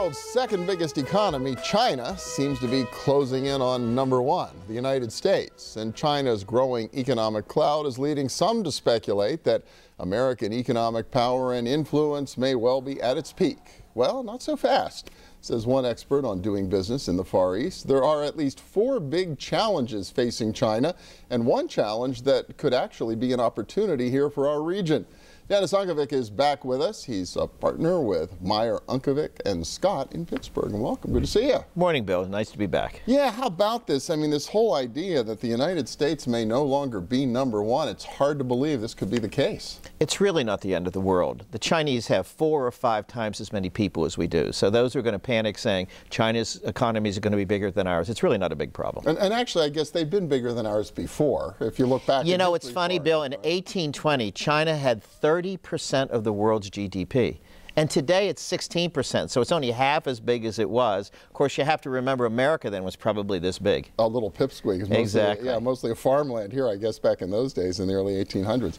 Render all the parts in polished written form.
world's second biggest economy, China, seems to be closing in on number one, the United States. And China's growing economic clout is leading some to speculate that American economic power and influence may well be at its peak. Well, not so fast, says one expert on doing business in the Far East. There are at least 4 big challenges facing China, and one challenge that could actually be an opportunity here for our region. Unkovic is back with us. He's a partner with Meyer, Unkovic and Scott in Pittsburgh. And welcome. Good to see you. Morning, Bill. Nice to be back. Yeah, how about this? I mean, this whole idea that the United States may no longer be number one, it's hard to believe this could be the case. It's really not the end of the world. The Chinese have 4 or 5 times as many people as we do. So those who are going to panic saying China's economies are going to be bigger than ours, it's really not a big problem. And actually, I guess they've been bigger than ours before, if you look back. You know, it's funny, Bill, in 1820, China had 30% of the world's GDP. And today it's 16%, so it's only half as big as it was. Of course, you have to remember America then was probably this big. A little pipsqueak. Is mostly, exactly. Yeah, mostly a farmland here, I guess, back in those days in the early 1800s.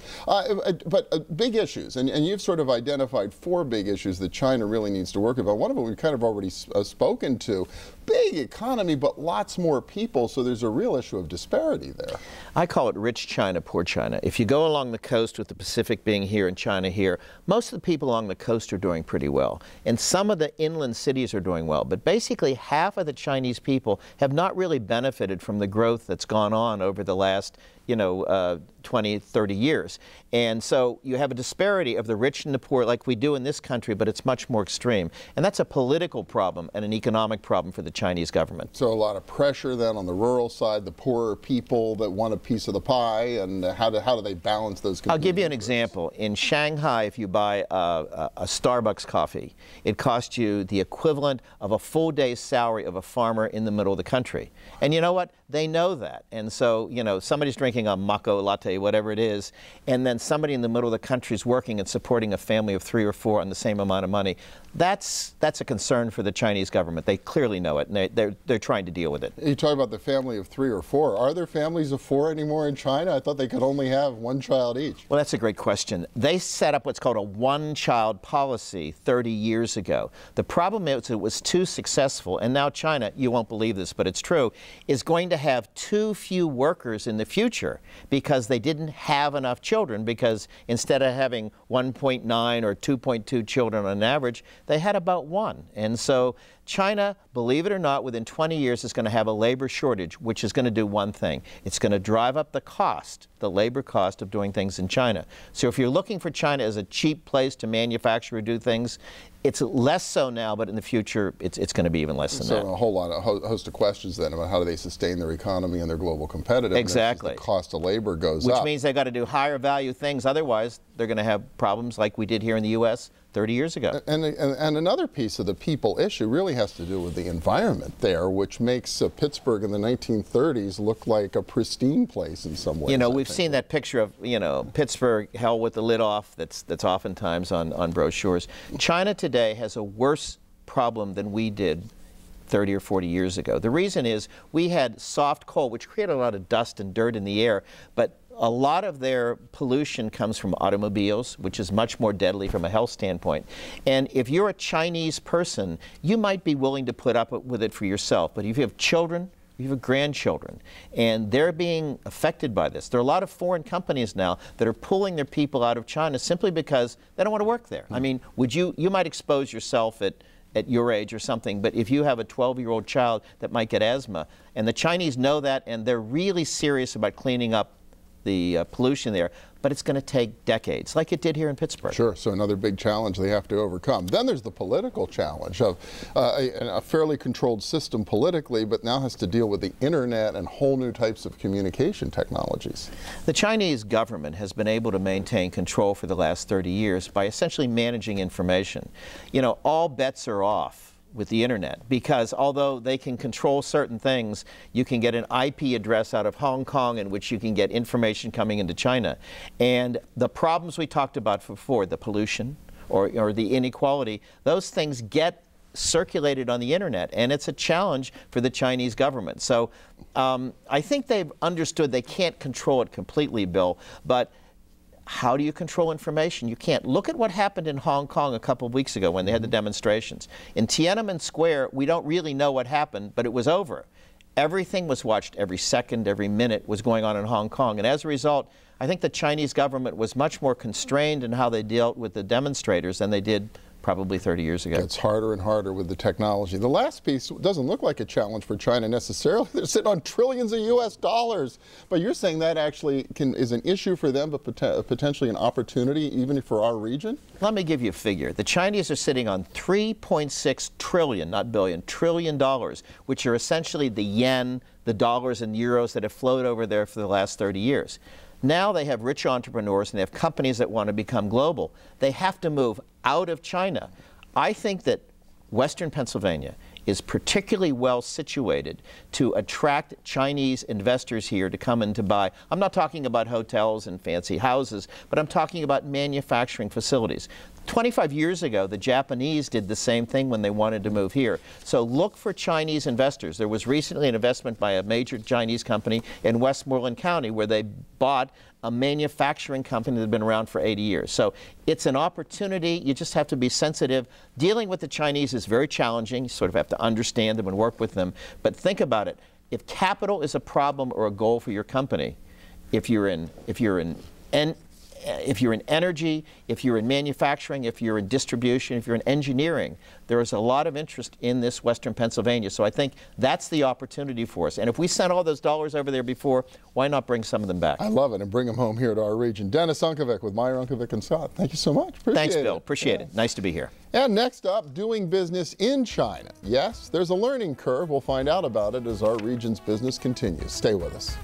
But big issues, and you've sort of identified 4 big issues that China really needs to work about. One of them we've kind of already spoken to. Big economy, but lots more people, so there's a real issue of disparity there. I call it rich China, poor China. If you go along the coast, with the Pacific being here and China here, most of the people along the coast are doing pretty well. And some of the inland cities are doing well. But basically, half of the Chinese people have not really benefited from the growth that's gone on over the last 20, 30 years. And so you have a disparity of the rich and the poor like we do in this country, but it's much more extreme. And that's a political problem and an economic problem for the Chinese government. So a lot of pressure then on the rural side, the poorer people that want a piece of the pie, and how do they balance those? I'll give you an example. In Shanghai, if you buy a Starbucks coffee, it costs you the equivalent of a full day's salary of a farmer in the middle of the country. And you know what? They know that. And so, somebody's drinking a macco latte, whatever it is, and then somebody in the middle of the country is working and supporting a family of 3 or 4 on the same amount of money. That's a concern for the Chinese government. They clearly know it, and they're trying to deal with it. You talk about the family of 3 or 4. Are there families of 4 anymore in China? I thought they could only have 1 child each. Well, that's a great question. They set up what's called a one-child policy 30 years ago. The problem is it was too successful, and now China, you won't believe this, but it's true, is going to have too few workers in the future because they didn't have enough children, because instead of having 1.9 or 2.2 children on average, they had about 1. And so China, believe it or not, within 20 years is going to have a labor shortage, which is going to do one thing. It's going to drive up the cost, the labor cost of doing things in China. So if you're looking for China as a cheap place to manufacture or do things, it's less so now, but in the future, it's going to be even less than that. So a whole lot of host of questions then about how do they sustain their economy and their global competitiveness. Exactly. As the cost of labor goes up. Which means they've got to do higher value things. Otherwise, they're going to have problems like we did here in the U.S. 30 years ago. And another piece of the people issue really has to do with the environment there, which makes Pittsburgh in the 1930s look like a pristine place in some ways. We've seen that picture of, Pittsburgh hell with the lid off that's oftentimes on brochures. China today has a worse problem than we did 30 or 40 years ago. The reason is we had soft coal, which created a lot of dust and dirt in the air, but a lot of their pollution comes from automobiles, which is much more deadly from a health standpoint. And if you're a Chinese person, you might be willing to put up with it for yourself. But if you have children, you have grandchildren, and they're being affected by this. There are a lot of foreign companies now that are pulling their people out of China simply because they don't want to work there. I mean, you might expose yourself at your age or something, but if you have a 12-year-old child that might get asthma, and the Chinese know that, and they're really serious about cleaning up the pollution there, but it's going to take decades, like it did here in Pittsburgh. Sure, so another big challenge they have to overcome. Then there's the political challenge of a fairly controlled system politically, but now has to deal with the internet and whole new types of communication technologies. The Chinese government has been able to maintain control for the last 30 years by essentially managing information. All bets are off with the internet, because although they can control certain things, you can get an IP address out of Hong Kong in which you can get information coming into China. And the problems we talked about before, the pollution or the inequality, those things get circulated on the internet, and it's a challenge for the Chinese government. So I think they've understood they can't control it completely, Bill, but how do you control information? You can't. Look at what happened in Hong Kong a couple of weeks ago when they had the demonstrations. In Tiananmen Square, we don't really know what happened, but it was over. Everything was watched, every second, every minute was going on in Hong Kong. And as a result, I think the Chinese government was much more constrained in how they dealt with the demonstrators than they did probably 30 years ago. It's harder and harder with the technology. The last piece doesn't look like a challenge for China necessarily. They're sitting on trillions of US dollars. But you're saying that actually is an issue for them, but potentially an opportunity even for our region? Let me give you a figure. The Chinese are sitting on $3.6 trillion, not billion, trillion dollars, which are essentially the yen, the dollars and euros that have flowed over there for the last 30 years. Now they have rich entrepreneurs and they have companies that want to become global. They have to move out of China. I think that Western Pennsylvania is particularly well situated to attract Chinese investors here to come in to buy. I'm not talking about hotels and fancy houses, but I'm talking about manufacturing facilities. 25 years ago, the Japanese did the same thing when they wanted to move here. So look for Chinese investors. There was recently an investment by a major Chinese company in Westmoreland County where they bought a manufacturing company that had been around for 80 years. So it's an opportunity. You just have to be sensitive. Dealing with the Chinese is very challenging. You sort of have to understand them and work with them. But think about it. If capital is a problem or a goal for your company, if you're in energy, if you're in manufacturing, if you're in distribution, if you're in engineering, there is a lot of interest in this Western Pennsylvania. So I think that's the opportunity for us. And if we sent all those dollars over there before, why not bring some of them back? I love it, and bring them home here to our region. Dennis Unkovic with Meyer, Unkovic and Scott. Thank you so much. Thanks, Bill. Appreciate it. Nice to be here. And next up, doing business in China. Yes, there's a learning curve. We'll find out about it as our region's business continues. Stay with us.